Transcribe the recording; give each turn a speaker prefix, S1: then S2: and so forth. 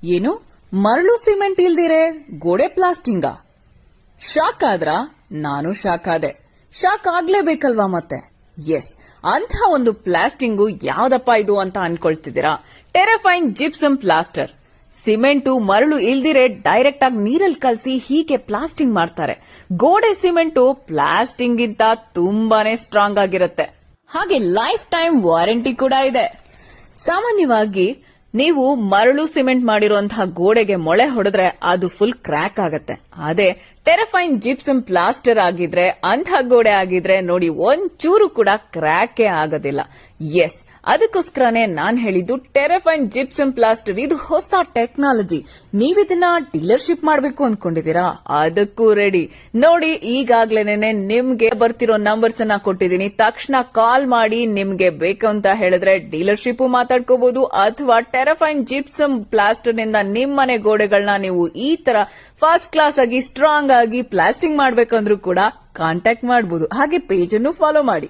S1: ಏನು ಮರಳು ಸಿಮೆಂಟ್ ಇಲ್ದಿರೆ ಗೋಡೆ ಪ್ಲಾಸ್ಟಿಂಗ? ಶಾಕ್ ಆದ್ರ? ನಾನು ಶಾಕ್ ಆದೆ. ಶಾಕ್ ಆಗ್ಲೇಬೇಕಲ್ವಾ ಮತ್ತೆ. ಎಸ್, ಅಂಥ ಒಂದು ಪ್ಲಾಸ್ಟಿಂಗು ಯಾವ್ದಪ್ಪ ಇದು ಅಂತ ಅನ್ಕೊಳ್ತಿದ್ದೀರಾ? ಟೆರಫೈನ್ ಜಿಪ್ಸಮ್ ಪ್ಲಾಸ್ಟರ್. ಸಿಮೆಂಟು ಮರಳು ಇಲ್ದಿರೆ ಡೈರೆಕ್ಟ್ ಆಗಿ ನೀರಲ್ಲಿ ಕಲಸಿ ಹೀಗೆ ಪ್ಲಾಸ್ಟಿಂಗ್ ಮಾಡ್ತಾರೆ. ಗೋಡೆ ಸಿಮೆಂಟು ಪ್ಲಾಸ್ಟಿಂಗ್ ಗಿಂತ ತುಂಬಾನೇ ಸ್ಟ್ರಾಂಗ್ ಆಗಿರುತ್ತೆ. ಹಾಗೆ ಲೈಫ್ ಟೈಮ್ ವಾರಂಟಿ ಕೂಡ ಇದೆ. ಸಾಮಾನ್ಯವಾಗಿ ನೀವು ಮರಳು ಸಿಮೆಂಟ್ ಮಾಡಿರುವಂತಹ ಗೋಡೆಗೆ ಮೊಳೆ ಹೊಡೆದ್ರೆ ಅದು ಫುಲ್ ಕ್ರ್ಯಾಕ್ ಆಗತ್ತೆ. ಅದೇ ಟೆರಫೈನ್ ಜಿಪ್ಸಮ್ ಪ್ಲಾಸ್ಟರ್ ಆಗಿದ್ರೆ, ಅಂಥ ಗೋಡೆ ಆಗಿದ್ರೆ ನೋಡಿ ಒಂಚೂರು ಕೂಡ ಕ್ರ್ಯಾಕೇ ಆಗೋದಿಲ್ಲ. ಎಸ್, ಅದಕ್ಕೋಸ್ಕರನೇ ನಾನ್ ಹೇಳಿದ್ದು ಟೆರಫೈನ್ ಜಿಪ್ಸಮ್ ಪ್ಲಾಸ್ಟರ್. ಇದು ಹೊಸ ಟೆಕ್ನಾಲಜಿ. ನೀವಿದನ್ನ ಡೀಲರ್ಶಿಪ್ ಮಾಡಬೇಕು ಅನ್ಕೊಂಡಿದೀರಾ? ಅದಕ್ಕೂ ರೆಡಿ. ನೋಡಿ, ಈಗಾಗ್ಲೇನೆ ನಿಮ್ಗೆ ಬರ್ತಿರೋ ನಂಬರ್ಸ್ ಅನ್ನ ಕೊಟ್ಟಿದ್ದೀನಿ. ತಕ್ಷಣ ಕಾಲ್ ಮಾಡಿ ನಿಮ್ಗೆ ಬೇಕು ಅಂತ ಹೇಳಿದ್ರೆ ಡೀಲರ್ಶಿಪ್ ಮಾತಾಡ್ಕೋಬಹುದು, ಅಥವಾ ಟೆರಫೈನ್ ಜಿಪ್ಸಮ್ ಪ್ಲಾಸ್ಟರ್ ನಿಂದ ನಿಮ್ಮನೆ ಗೋಡೆಗಳನ್ನ ನೀವು ಈ ತರ ಫಸ್ಟ್ ಕ್ಲಾಸ್ ಆಗಿ ಸ್ಟ್ರಾಂಗ್ ಆಗಿ ಪ್ಲಾಸ್ಟಿಂಗ್ ಮಾಡ್ಬೇಕಂದ್ರೂ ಕೂಡ ಕಾಂಟ್ಯಾಕ್ಟ್ ಮಾಡಬಹುದು. ಹಾಗೆ ಪೇಜ್ ಅನ್ನು ಫಾಲೋ ಮಾಡಿ.